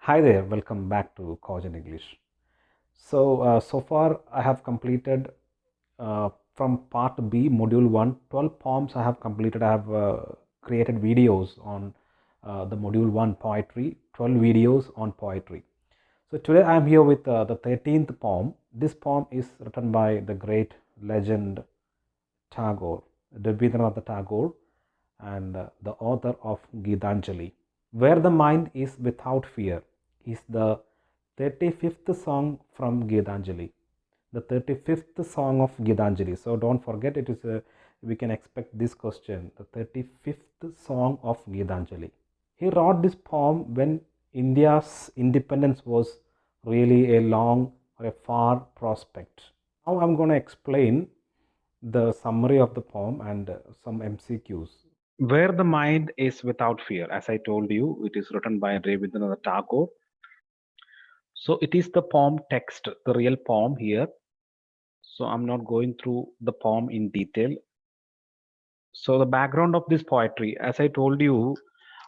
Hi there, welcome back to College in English. So far I have completed from part B, module 1, 12 poems I have completed. I have created videos on the module 1 poetry, 12 videos on poetry. So today I am here with the 13th poem. This poem is written by the great legend Tagore, Rabindranath Tagore, and the author of Gitanjali. Where the Mind is Without Fear is the 35th song from Gitanjali. The 35th song of Gitanjali. So don't forget, it is we can expect this question, the 35th song of Gitanjali. He wrote this poem when India's independence was really a long or a far prospect. Now I'm going to explain the summary of the poem and some MCQs. Where the Mind is Without Fear, as I told you, it is written by Rabindranath Tagore. So it is the poem text, the real poem here. So I'm not going through the poem in detail. So the background of this poetry, as I told you,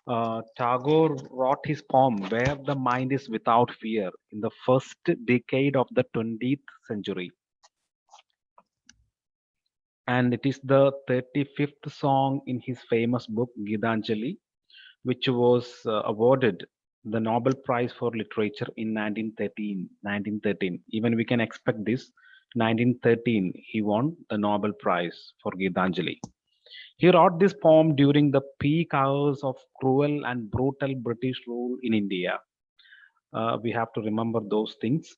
Tagore wrote his poem Where the Mind is Without Fear in the first decade of the 20th century. And it is the 35th song in his famous book Gitanjali, which was awarded the Nobel Prize for Literature in 1913. Even we can expect this. 1913, he won the Nobel Prize for Gitanjali. He wrote this poem during the peak hours of cruel and brutal British rule in India. We have to remember those things.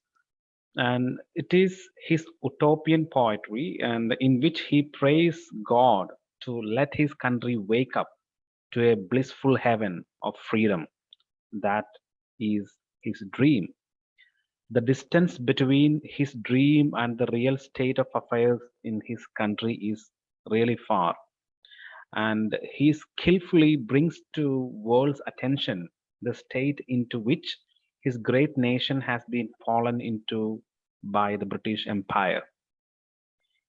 And it is his utopian poetry, and in which he prays God to let his country wake up to a blissful heaven of freedom. That is his dream. The distance between his dream and the real state of affairs in his country is really far. And he skillfully brings to world's attention the state into which his great nation has been fallen into by the British Empire.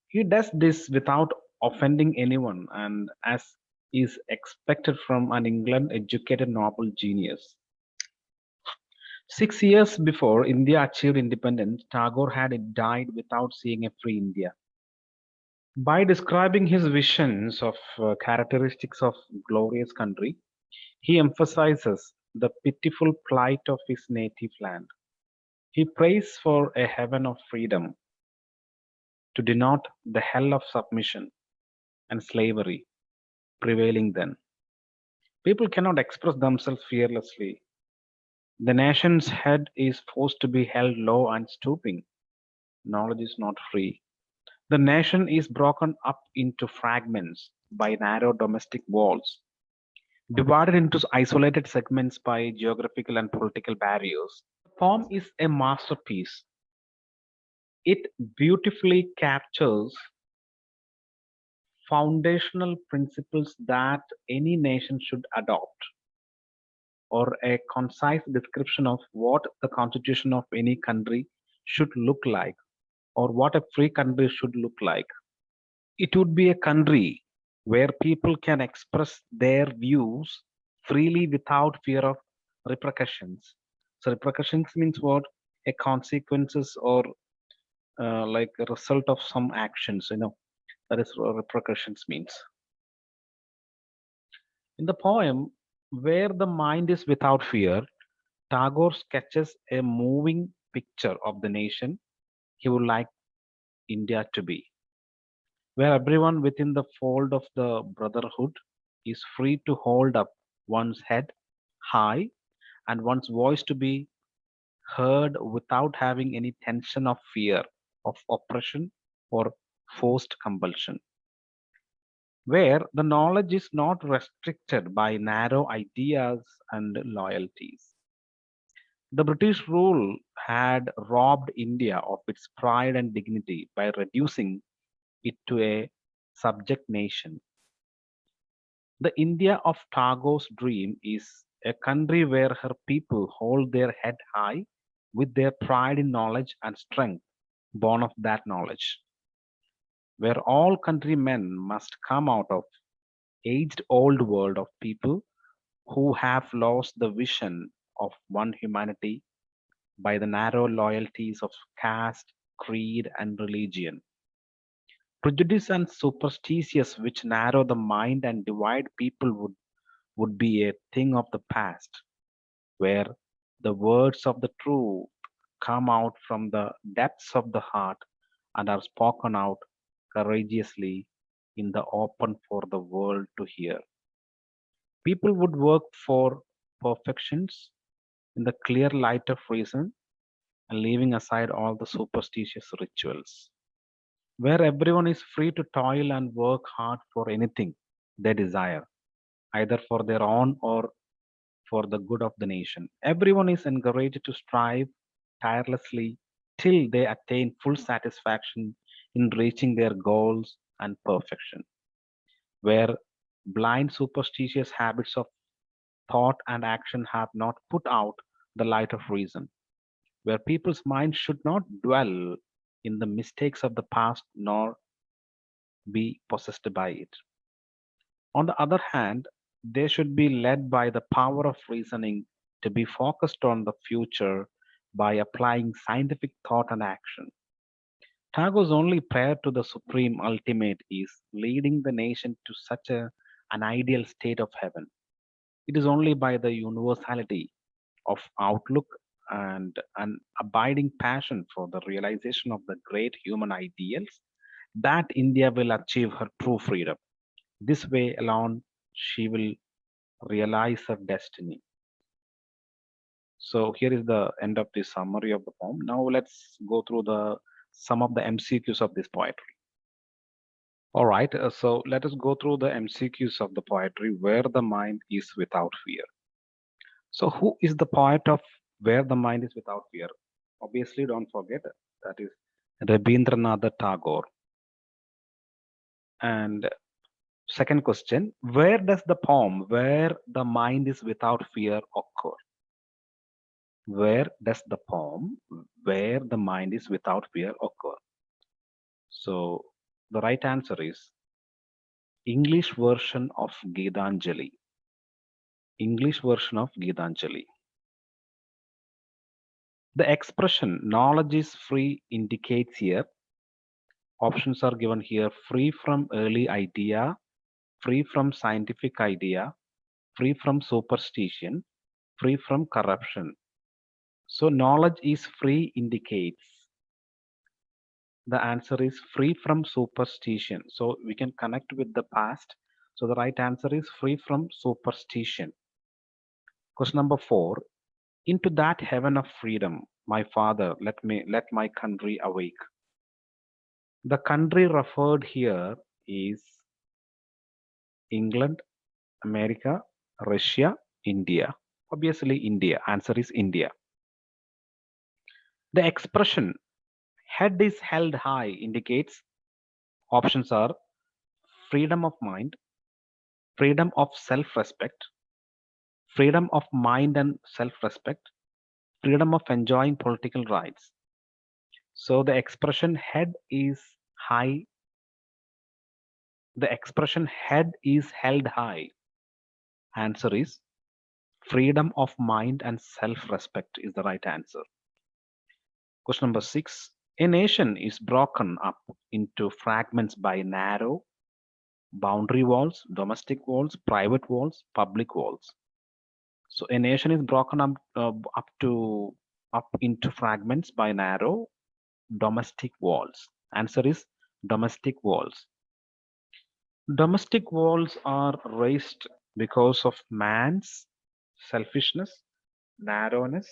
He does this without offending anyone and as is expected from an England educated noble genius. 6 years before India achieved independence, Tagore had died without seeing a free India. By describing his visions of characteristics of glorious country, he emphasizes the pitiful plight of his native land. He prays for a heaven of freedom to denote the hell of submission and slavery prevailing then. People cannot express themselves fearlessly. The nation's head is forced to be held low and stooping. Knowledge is not free. The nation is broken up into fragments by narrow domestic walls, divided into isolated segments by geographical and political barriers. The poem is a masterpiece. It beautifully captures foundational principles that any nation should adopt, or a concise description of what the constitution of any country should look like, or what a free country should look like. It would be a country where people can express their views freely without fear of repercussions. So repercussions means what? A consequences or like a result of some actions, that is what repercussions means. In the poem, Where the Mind is Without Fear, Tagore sketches a moving picture of the nation he would like India to be, where everyone within the fold of the brotherhood is free to hold up one's head high and one's voice to be heard without having any tension of fear of oppression or forced compulsion, where the knowledge is not restricted by narrow ideas and loyalties. The British rule had robbed India of its pride and dignity by reducing it to a subject nation. The India of Tagore's dream is a country where her people hold their head high with their pride in knowledge and strength born of that knowledge, where all countrymen must come out of aged old world of people who have lost the vision of one humanity by the narrow loyalties of caste, creed, and religion. Prejudice and superstitious which narrow the mind and divide people would be a thing of the past, where the words of the truth come out from the depths of the heart and are spoken out courageously in the open for the world to hear. People would work for perfections in the clear light of reason and leaving aside all the superstitious rituals, where everyone is free to toil and work hard for anything they desire, either for their own or for the good of the nation. Everyone is encouraged to strive tirelessly till they attain full satisfaction in reaching their goals and perfection, where blind superstitious habits of thought and action have not put out the light of reason, where people's minds should not dwell in the mistakes of the past nor be possessed by it. On the other hand, they should be led by the power of reasoning to be focused on the future by applying scientific thought and action. Tagore's only prayer to the Supreme Ultimate is leading the nation to such an ideal state of heaven. It is only by the universality of outlook and an abiding passion for the realization of the great human ideals that India will achieve her true freedom. This way alone, she will realize her destiny. So here is the end of the summary of the poem. Now let's go through the some of the MCQs of this poetry. All right, so let us go through the MCQs of the poetry where the mind is without fear. So who is the poet of where the mind is without fear? Obviously, don't forget that is Rabindranath Tagore. And second question, where does the poem where the mind is without fear occur? Where does the poem where the mind is without fear occur? So the right answer is English version of Gitanjali. English version of Gitanjali. The expression knowledge is free indicates here. Options are given here: free from early idea, free from scientific idea, free from superstition, free from corruption. So knowledge is free indicates the answer is free from superstition. So we can connect with the past. So the right answer is free from superstition. Question number 4. Into that heaven of freedom, my father, let my country awake. The country referred here is England, America, Russia, India. Obviously India. Answer is India. The expression head is held high indicates options are freedom of mind, freedom of self-respect, freedom of mind and self-respect, freedom of enjoying political rights. So the expression head is high. The expression head is held high. Answer is freedom of mind and self-respect is the right answer. Question number 6. A nation is broken up into fragments by narrow boundary walls, domestic walls, private walls, public walls. So a nation is broken up into fragments by narrow domestic walls. Answer is domestic walls. Domestic walls are raised because of man's selfishness, narrowness,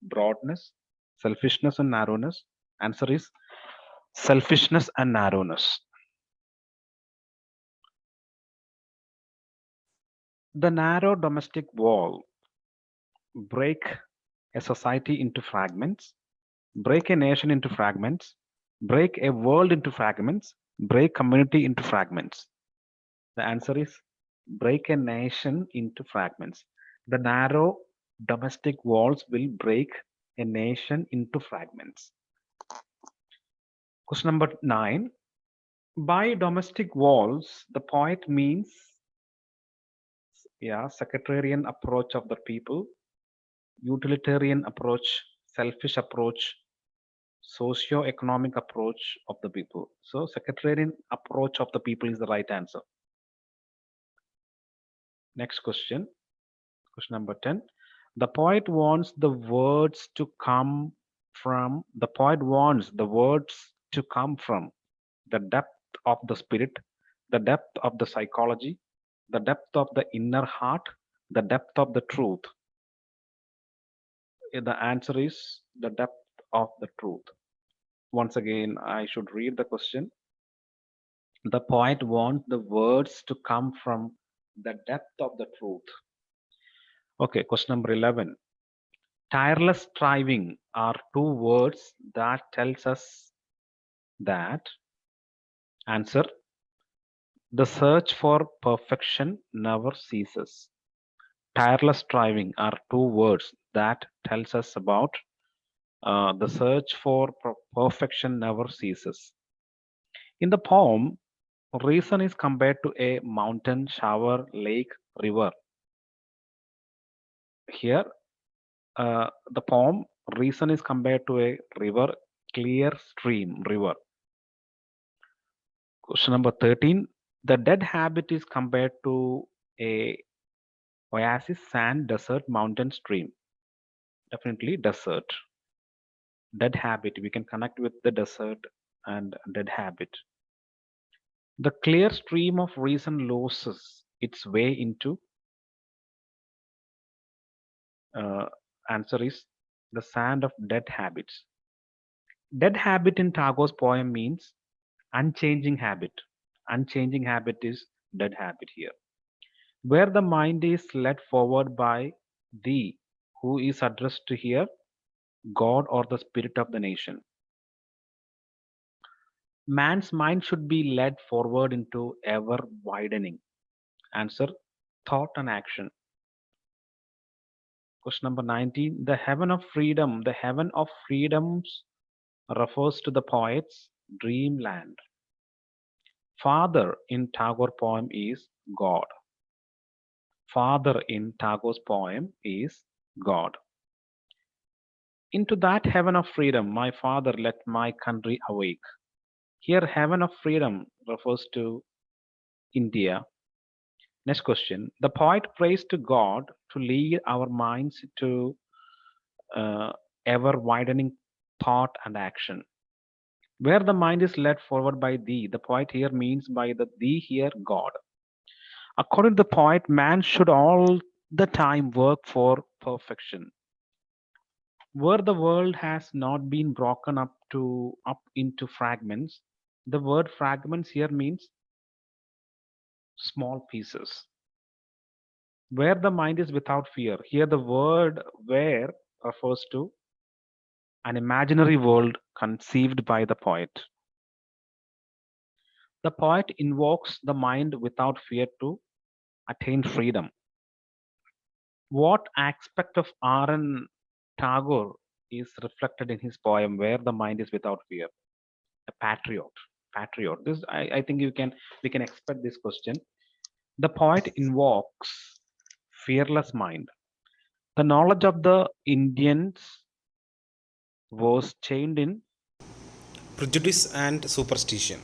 broadness, selfishness and narrowness. Answer is selfishness and narrowness. The narrow domestic wall break a society into fragments, break a nation into fragments, break a world into fragments, break community into fragments. The answer is break a nation into fragments. The narrow domestic walls will break a nation into fragments. Question number 9. By domestic walls, the poet means sectarian approach of the people, utilitarian approach, selfish approach, socio-economic approach of the people. So sectarian approach of the people is the right answer. Next question number 10. The poet wants the words to come from the depth of the spirit, the depth of the psychology, the depth of the inner heart, the depth of the truth. The answer is the depth of the truth. Once again, I should read the question. The poet wants the words to come from the depth of the truth. Okay, question number 11. Tireless striving are two words that tells us that. Answer: the search for perfection never ceases. Tireless striving are two words that tells us about the search for perfection never ceases. In the poem, reason is compared to a mountain, shower, lake, river. Here, the poem reason is compared to a river, clear stream, river. Question number 13. The dead habit is compared to a oasis, sand, desert, mountain, stream. Definitely desert. Dead habit, we can connect with the desert and dead habit. The clear stream of reason loses its way into answer is the sand of dead habits. Dead habit in Tagore's poem means unchanging habit. Unchanging habit is dead habit here. Where the mind is led forward by thee, who is addressed to here, God or the spirit of the nation. Man's mind should be led forward into ever widening. Answer: thought and action. Question number 19. The heaven of freedom. The heaven of freedoms refers to the poet's dreamland. Father in Tagore poem is God. Father in Tagore's poem is God. Into that heaven of freedom, my father, let my country awake. Here, heaven of freedom refers to India. Next question. The poet prays to God to lead our minds to ever widening thought and action. Where the mind is led forward by thee, the poet here means by the thee here, God. According to the poet, man should all the time work for perfection. Where the world has not been broken up into fragments, the word fragments here means small pieces. Where the mind is without fear, here the word where refers to an imaginary world conceived by the poet. The poet invokes the mind without fear to attain freedom. What aspect of R.N. Tagore is reflected in his poem Where the Mind is Without Fear? A patriot. This I think we can expect this question. The poet invokes fearless mind. The knowledge of the Indians was chained in prejudice and superstition.